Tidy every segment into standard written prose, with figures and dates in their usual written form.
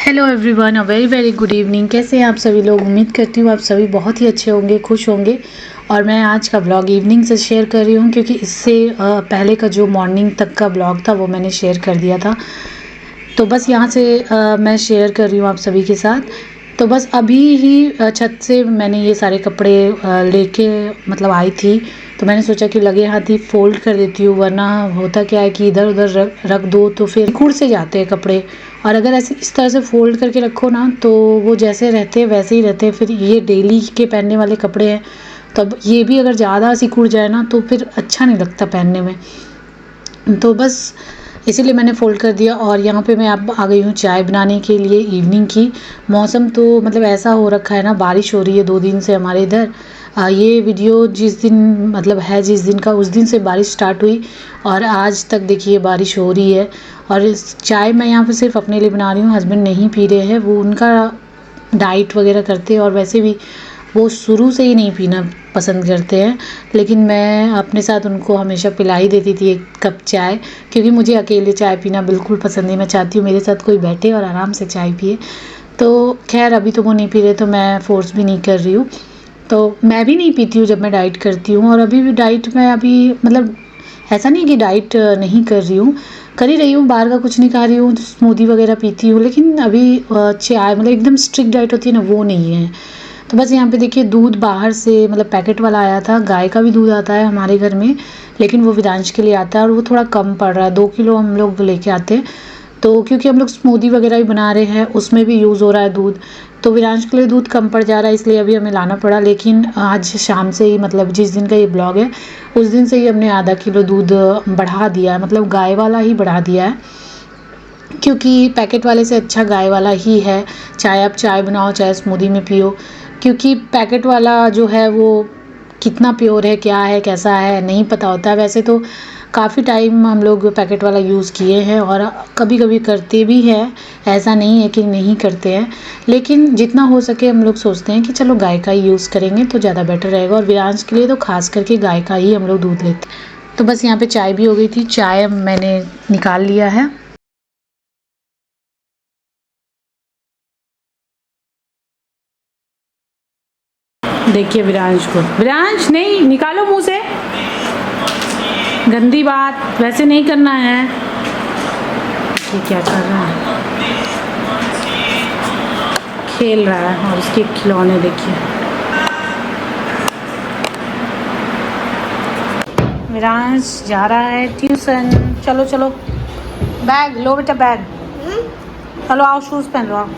Hello everyone, a very very good evening. कैसे हैं आप सभी लोग? उम्मीद करती हूँ आप सभी बहुत ही अच्छे होंगे, खुश होंगे। और मैं आज का ब्लॉग इवनिंग से शेयर कर रही हूँ क्योंकि इससे पहले का जो मॉर्निंग तक का ब्लॉग था वो मैंने शेयर कर दिया था। तो बस यहाँ से मैं शेयर कर रही हूँ आप सभी के साथ। तो बस अभी ही छत से मैंने ये सारे कपड़े लेके मतलब आई थी। तो मैंने सोचा कि लगे हाथ ही फ़ोल्ड कर देती हूँ, वरना होता क्या है कि इधर उधर रख दो तो फिर सिकुड़ से जाते हैं कपड़े। और अगर ऐसे इस तरह से फ़ोल्ड करके रखो ना तो वो जैसे रहते हैं वैसे ही रहते हैं। फिर ये डेली के पहनने वाले कपड़े हैं, तब ये भी अगर ज़्यादा सिकुड़ जाए ना तो फिर अच्छा नहीं लगता पहनने में। तो बस इसीलिए मैंने फ़ोल्ड कर दिया। और यहाँ पे मैं अब आ गई हूँ चाय बनाने के लिए इवनिंग की। मौसम तो मतलब ऐसा हो रखा है ना, बारिश हो रही है 2 दिन से हमारे इधर। ये वीडियो जिस दिन मतलब है जिस दिन का, उस दिन से बारिश स्टार्ट हुई और आज तक देखिए बारिश हो रही है। और इस चाय मैं यहाँ पे सिर्फ अपने लिए बना रही हूँ, हस्बैंड नहीं पी रहे हैं, वो उनका डाइट वगैरह करते हैं और वैसे भी वो शुरू से ही नहीं पीना पसंद करते हैं। लेकिन मैं अपने साथ उनको हमेशा पिला ही देती थी 1 कप चाय, क्योंकि मुझे अकेले चाय पीना बिल्कुल पसंद नहीं। मैं चाहती हूँ मेरे साथ कोई बैठे और आराम से चाय पिए। तो खैर अभी तो वो नहीं पी रहे तो मैं फ़ोर्स भी नहीं कर रही हूँ। तो मैं भी नहीं पीती हूँ जब मैं डाइट करती हूँ। और अभी भी डाइट मैं अभी मतलब ऐसा नहीं कि डाइट नहीं कर रही हूँ, कर ही रही हूँ। बाहर का कुछ नहीं खा रही हूँ, स्मूदी वगैरह पीती हूँ, लेकिन अभी चाय मतलब एकदम स्ट्रिक्ट डाइट होती है ना, वो नहीं है। तो बस यहाँ पे देखिए दूध बाहर से मतलब पैकेट वाला आया था। गाय का भी दूध आता है हमारे घर में, लेकिन वो विदांश के लिए आता है और वो थोड़ा कम पड़ रहा है। 2 किलो हम लोग लेके आते हैं। तो क्योंकि हम लोग स्मूदी वगैरह भी बना रहे हैं, उसमें भी यूज़ हो रहा है दूध, तो विरांश के लिए दूध कम पड़ जा रहा है, इसलिए अभी हमें लाना पड़ा। लेकिन आज शाम से ही मतलब जिस दिन का ये ब्लॉग है उस दिन से ही हमने आधा किलो दूध बढ़ा दिया है, मतलब गाय वाला ही बढ़ा दिया है, क्योंकि पैकेट वाले से अच्छा गाय वाला ही है। चाहे आप चाय बनाओ चाहे स्मूदी में पियो, क्योंकि पैकेट वाला जो है वो कितना प्योर है, क्या है, कैसा है, नहीं पता होता है। वैसे तो काफ़ी टाइम हम लोग पैकेट वाला यूज़ किए हैं और कभी कभी करते भी हैं, ऐसा नहीं है कि नहीं करते हैं। लेकिन जितना हो सके हम लोग सोचते हैं कि चलो गाय का ही यूज़ करेंगे तो ज़्यादा बेटर रहेगा। और विरांश के लिए तो खास करके गाय का ही हम लोग दूध लेते हैं। तो बस यहाँ पे चाय भी हो गई थी, चाय मैंने निकाल लिया है। देखिए विरांश को, विरांश नहीं निकालो मुंह से, गंदी बात वैसे नहीं करना है। ये क्या कर रहा है, खेल रहा है और उसके खिलौने देखिए। विरांश जा रहा है ट्यूशन। चलो चलो, बैग लो बेटा, बैग चलो, आओ शूज़ पहन लो, आओ।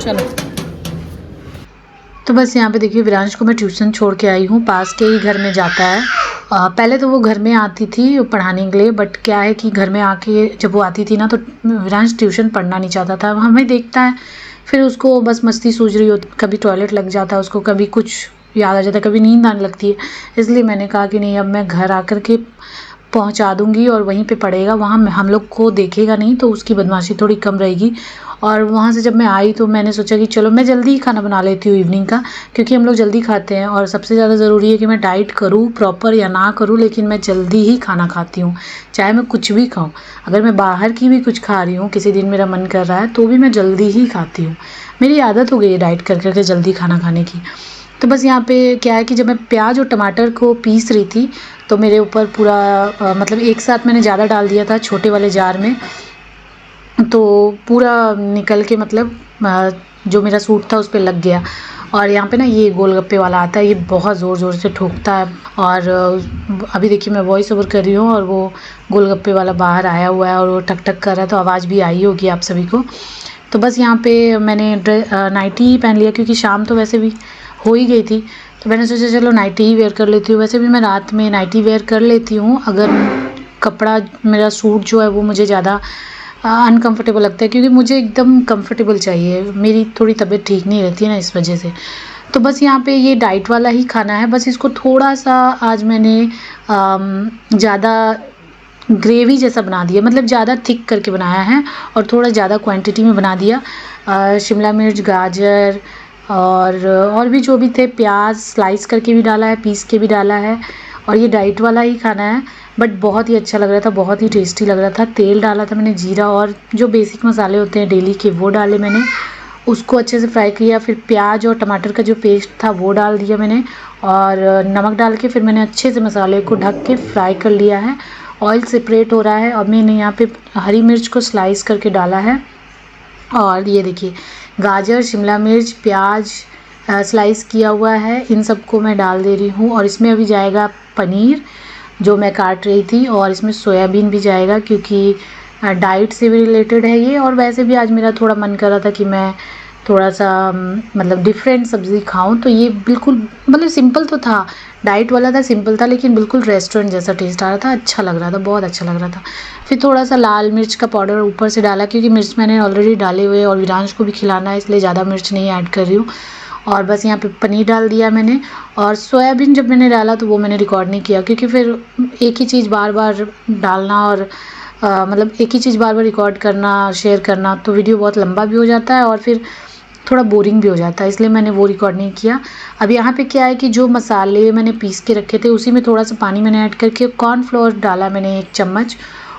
चलो तो बस यहाँ पे देखिए विरांश को मैं ट्यूशन छोड़ के आई हूँ, पास के ही घर में जाता है। पहले तो वो घर में आती थी पढ़ाने के लिए, बट क्या है कि घर में आके जब वो आती थी ना तो विरांश ट्यूशन पढ़ना नहीं चाहता था, हमें देखता है फिर उसको बस मस्ती सूझ रही होती, कभी टॉयलेट लग जाता है उसको, कभी कुछ याद आ जाता है, कभी नींद आने लगती है। इसलिए मैंने कहा कि नहीं, अब मैं घर आकर के पहुंचा दूंगी और वहीं पे पढ़ेगा, वहाँ हम लोग को देखेगा नहीं तो उसकी बदमाशी थोड़ी कम रहेगी। और वहाँ से जब मैं आई तो मैंने सोचा कि चलो मैं जल्दी ही खाना बना लेती हूँ इवनिंग का, क्योंकि हम लोग जल्दी खाते हैं। और सबसे ज़्यादा ज़रूरी है कि मैं डाइट करूँ प्रॉपर या ना करूँ, लेकिन मैं जल्दी ही खाना खाती हूँ, चाहे मैं कुछ भी खाऊँ। अगर मैं बाहर की भी कुछ खा रही हूँ, किसी दिन मेरा मन कर रहा है तो भी मैं जल्दी ही खाती हूँ। मेरी आदत हो गई है डाइट कर करके जल्दी खाना खाने की। तो बस यहाँ पे क्या है कि जब मैं प्याज और टमाटर को पीस रही थी तो मेरे ऊपर पूरा मतलब एक साथ मैंने ज़्यादा डाल दिया था छोटे वाले जार में, तो पूरा निकल के मतलब जो मेरा सूट था उस पर लग गया। और यहाँ पे ना ये गोलगप्पे वाला आता है, ये बहुत ज़ोर ज़ोर से ठोकता है। और अभी देखिए मैं वॉइस ओवर कर रही हूँ और वो गोलगप्पे वाला बाहर आया हुआ है और वो टक टक कर रहा है, तो आवाज़ भी आई होगी आप सभी को। तो बस यहाँ पे मैंने नाइटी ही पहन लिया, क्योंकि शाम तो वैसे भी हो ही गई थी, तो मैंने सोचा चलो नाइटी ही वेयर कर लेती हूँ। वैसे भी मैं रात में नाइटी वेयर कर लेती हूँ अगर कपड़ा मेरा सूट जो है वो मुझे ज़्यादा अनकंफर्टेबल लगता है, क्योंकि मुझे एकदम कंफर्टेबल चाहिए, मेरी थोड़ी तबीयत ठीक नहीं रहती है ना, इस वजह से। तो बस यहाँ पे ये डाइट वाला ही खाना है, बस इसको थोड़ा सा आज मैंने ज़्यादा ग्रेवी जैसा बना दिया, मतलब ज़्यादा थिक करके बनाया है और थोड़ा ज़्यादा क्वांटिटी में बना दिया। शिमला मिर्च, गाजर और भी जो भी थे, प्याज स्लाइस करके भी डाला है, पीस के भी डाला है, और ये डाइट वाला ही खाना है, बट बहुत ही अच्छा लग रहा था, बहुत ही टेस्टी लग रहा था। तेल डाला था मैंने, जीरा और जो बेसिक मसाले होते हैं डेली के वो डाले मैंने, उसको अच्छे से फ्राई किया। फिर प्याज और टमाटर का जो पेस्ट था वो डाल दिया मैंने, और नमक डाल के फिर मैंने अच्छे से मसाले को ढक के फ्राई कर लिया है। ऑयल सेपरेट हो रहा है और मैंने यहाँ पे हरी मिर्च को स्लाइस करके डाला है। और ये देखिए गाजर, शिमला मिर्च, प्याज स्लाइस किया हुआ है, इन सबको मैं डाल दे रही हूँ। और इसमें अभी जाएगा पनीर जो मैं काट रही थी, और इसमें सोयाबीन भी जाएगा क्योंकि डाइट से भी रिलेटेड है ये। और वैसे भी आज मेरा थोड़ा मन कर रहा था कि मैं थोड़ा सा मतलब डिफरेंट सब्ज़ी खाऊं, तो ये बिल्कुल मतलब सिंपल तो था, डाइट वाला था, सिंपल था, लेकिन बिल्कुल रेस्टोरेंट जैसा टेस्ट आ रहा था, अच्छा लग रहा था, बहुत अच्छा लग रहा था। फिर थोड़ा सा लाल मिर्च का पाउडर ऊपर से डाला क्योंकि मिर्च मैंने ऑलरेडी डाले हुए और विरांश को भी खिलाना है, इसलिए ज़्यादा मिर्च नहीं ऐड कर रही हूँ। और बस यहाँ पे पनीर डाल दिया मैंने। और सोयाबीन जब मैंने डाला तो वो मैंने रिकॉर्ड नहीं किया क्योंकि फिर एक ही चीज़ बार बार डालना और मतलब एक ही चीज़ बार बार रिकॉर्ड करना, शेयर करना, तो वीडियो बहुत लंबा भी हो जाता है और फिर थोड़ा बोरिंग भी हो जाता है, इसलिए मैंने वो रिकॉर्ड नहीं किया। अब यहाँ पे क्या है कि जो मसाले मैंने पीस के रखे थे उसी में थोड़ा सा पानी मैंने ऐड करके कॉर्नफ्लोर डाला मैंने 1 चम्मच,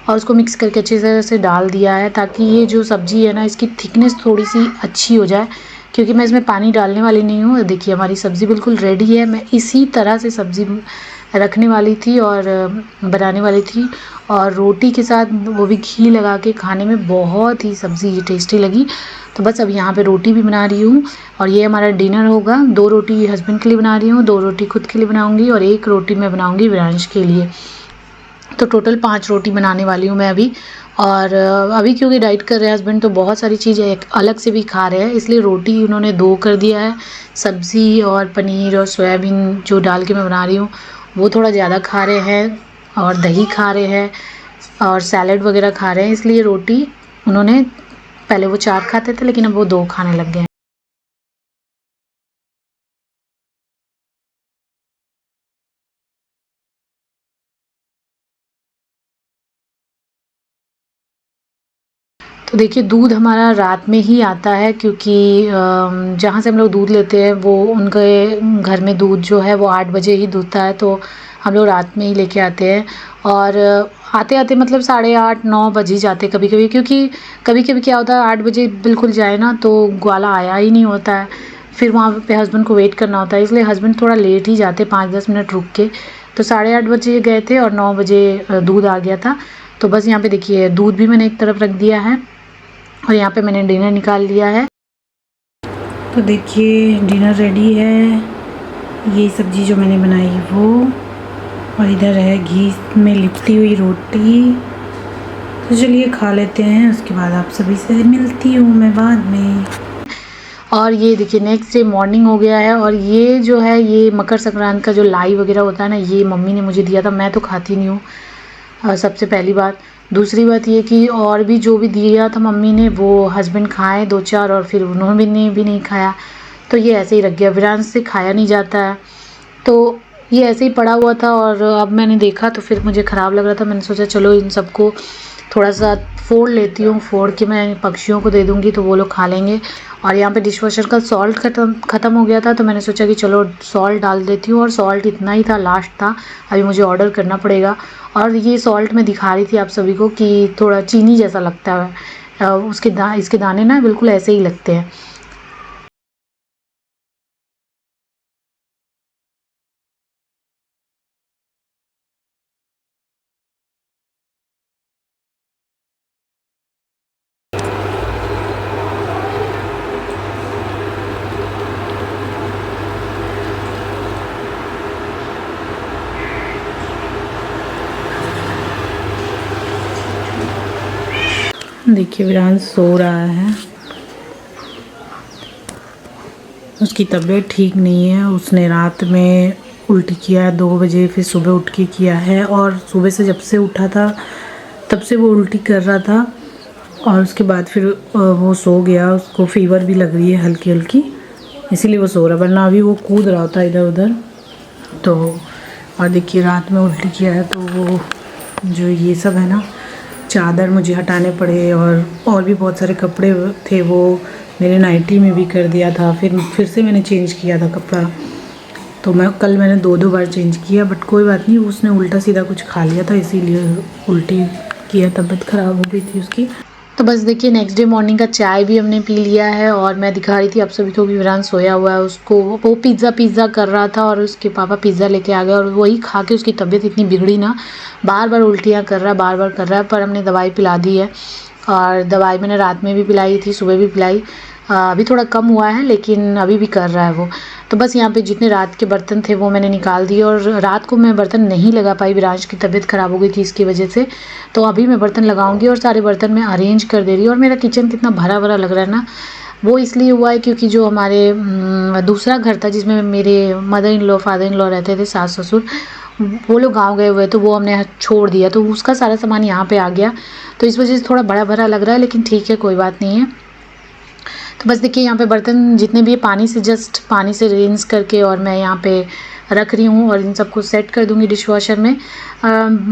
और उसको मिक्स करके अच्छी तरह से डाल दिया है ताकि ये जो सब्ज़ी है ना इसकी थिकनेस थोड़ी सी अच्छी हो जाए, क्योंकि मैं इसमें पानी डालने वाली नहीं हूँ। देखिए हमारी सब्ज़ी बिल्कुल रेडी है, मैं इसी तरह से सब्ज़ी रखने वाली थी और बनाने वाली थी, और रोटी के साथ वो भी घी लगा के खाने में बहुत ही सब्ज़ी टेस्टी लगी। तो बस अब यहाँ पे रोटी भी बना रही हूँ और ये हमारा डिनर होगा। 2 रोटी हस्बैंड के लिए बना रही हूँ, 2 रोटी खुद के लिए बनाऊँगी और 1 रोटी मैं बनाऊँगी विरांश के लिए। तो टोटल 5 रोटी बनाने वाली हूँ मैं अभी। और अभी क्योंकि डाइट कर रहे हैं हस्बैंड तो बहुत सारी चीज़ें एक अलग से भी खा रहे हैं, इसलिए रोटी उन्होंने 2 कर दिया है। सब्ज़ी और पनीर और सोयाबीन जो डाल के मैं बना रही हूँ वो थोड़ा ज़्यादा खा रहे हैं, और दही खा रहे हैं और सैलड वगैरह खा रहे हैं, इसलिए रोटी उन्होंने, पहले वो 4 खाते थे लेकिन अब वो 2 खाने लग गए हैं। तो देखिए दूध हमारा रात में ही आता है क्योंकि जहाँ से हम लोग दूध लेते हैं वो उनके घर में दूध जो है वो 8 बजे ही दूधता है, तो हम लोग रात में ही लेके आते हैं। और आते आते मतलब 8:30-9 बज ही जाते कभी कभी, क्योंकि कभी कभी क्या होता है 8 बजे बिल्कुल जाए ना तो ग्वाला आया ही नहीं होता है, फिर वहाँ पे हस्बैंड को वेट करना होता है, इसलिए हस्बैंड थोड़ा लेट ही जाते 5-10 मिनट रुक के। तो 8:30 बजे गए थे और 9 बजे दूध आ गया था। तो बस यहाँ पे देखिए दूध भी मैंने एक तरफ रख दिया है और यहाँ पे मैंने डिनर निकाल लिया है। तो देखिए डिनर रेडी है, ये सब्ज़ी जो मैंने बनाई वो, और इधर है घी में लिपटी हुई रोटी। तो चलिए खा लेते हैं, उसके बाद आप सभी से मिलती हूँ मैं बाद में। और ये देखिए नेक्स्ट डे मॉर्निंग हो गया है, और ये जो है ये मकर संक्रांति का जो लाई वगैरह होता है ना, ये मम्मी ने मुझे दिया था, मैं तो खाती नहीं हूँ सबसे पहली बात। दूसरी बात ये कि और भी जो भी दिया था मम्मी ने वो हस्बैंड खाए 2-4 और फिर उन्होंने भी नहीं खाया, तो ये ऐसे ही रख गया, विरांश से खाया नहीं जाता है, तो ये ऐसे ही पड़ा हुआ था। और अब मैंने देखा तो फिर मुझे ख़राब लग रहा था, मैंने सोचा चलो इन सबको थोड़ा सा फोड़ लेती हूँ, फोड़ के मैं पक्षियों को दे दूँगी तो वो लोग खा लेंगे। और यहाँ पे डिशवॉशर का सॉल्ट ख़त्म हो गया था, तो मैंने सोचा कि चलो सॉल्ट डाल देती हूँ, और सॉल्ट इतना ही था, लास्ट था, अभी मुझे ऑर्डर करना पड़ेगा। और ये सॉल्ट मैं दिखा रही थी आप सभी को कि थोड़ा चीनी जैसा लगता है, इसके दाने ना बिल्कुल ऐसे ही लगते हैं। देखिए विरांश सो रहा है, उसकी तबीयत ठीक नहीं है, उसने रात में उल्टी किया है 2 बजे, फिर सुबह उठ के किया है, और सुबह से जब से उठा था तब से वो उल्टी कर रहा था, और उसके बाद फिर वो सो गया। उसको फीवर भी लग रही है हल्की हल्की, इसीलिए वो सो रहा, वरना अभी वो कूद रहा था इधर उधर। तो और देखिए रात में उल्टी किया है, तो वो जो ये सब है ना, चादर मुझे हटाने पड़े, और भी बहुत सारे कपड़े थे वो मेरे नाइटी में भी कर दिया था, फिर से मैंने चेंज किया था कपड़ा, तो मैंने 2 बार चेंज किया, बट कोई बात नहीं, उसने उल्टा सीधा कुछ खा लिया था इसीलिए उल्टी किया, तबीयत ख़राब हो गई थी उसकी। तो बस देखिए नेक्स्ट डे मॉर्निंग का चाय भी हमने पी लिया है और मैं दिखा रही थी आप सभी को कि विरान सोया हुआ है, उसको वो पिज़्ज़ा कर रहा था और उसके पापा पिज़्ज़ा लेके आ गए और वही खा के उसकी तबीयत इतनी बिगड़ी ना, बार बार उल्टियाँ कर रहा है, बार बार कर रहा है। पर हमने दवाई पिला दी है और दवाई मैंने रात में भी पिलाई थी, सुबह भी पिलाई। अभी थोड़ा कम हुआ है लेकिन अभी भी कर रहा है वो। तो बस यहाँ पे जितने रात के बर्तन थे वो मैंने निकाल दिए और रात को मैं बर्तन नहीं लगा पाई, विरांश की तबीयत ख़राब हो गई थी इसकी वजह से। तो अभी मैं बर्तन लगाऊंगी और सारे बर्तन मैं अरेंज कर दे रही हूँ। और मेरा किचन कितना भरा भरा लग रहा है ना, वो इसलिए हुआ है क्योंकि जो हमारे दूसरा घर था जिसमें मेरे mother in law father in law रहते थे, सास ससुर, वो लोग गाँव गए हुए तो वो हमने छोड़ दिया, तो उसका सारा सामान यहाँ पर आ गया, तो इस वजह से थोड़ा बड़ा भरा लग रहा है, लेकिन ठीक है कोई बात नहीं है। तो बस देखिए यहाँ पे बर्तन जितने भी पानी से रिंस करके और मैं यहाँ पे रख रही हूँ और इन सबको सेट कर दूँगी डिश वॉशर में।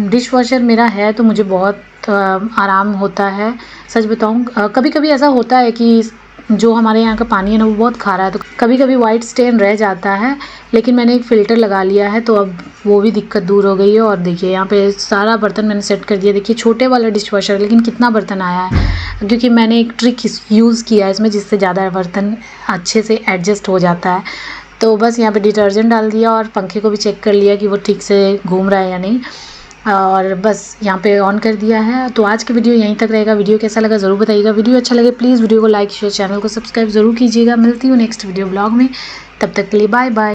डिश वॉशर मेरा है तो मुझे बहुत आराम होता है, सच बताऊँ। कभी कभी ऐसा होता है कि जो हमारे यहाँ का पानी है ना वो बहुत खारा है, तो कभी कभी वाइट स्टेन रह जाता है, लेकिन मैंने एक फ़िल्टर लगा लिया है तो अब वो भी दिक्कत दूर हो गई है। और देखिए यहाँ पे सारा बर्तन मैंने सेट कर दिया। देखिए छोटे वाला डिश वॉशर, लेकिन कितना बर्तन आया है, क्योंकि मैंने एक ट्रिक यूज़ किया है इसमें जिससे ज़्यादा बर्तन अच्छे से एडजस्ट हो जाता है। तो बस यहाँ पे डिटर्जेंट डाल दिया और पंखे को भी चेक कर लिया कि वो ठीक से घूम रहा है या नहीं, और बस यहाँ पे ऑन कर दिया है। तो आज की वीडियो यहीं तक रहेगा। वीडियो कैसा लगा ज़रूर बताइएगा। वीडियो अच्छा लगे प्लीज़ वीडियो को लाइक शेयर, चैनल को सब्सक्राइब ज़रूर कीजिएगा। मिलती हूँ नेक्स्ट वीडियो ब्लॉग में, तब तक के लिए बाय बाय।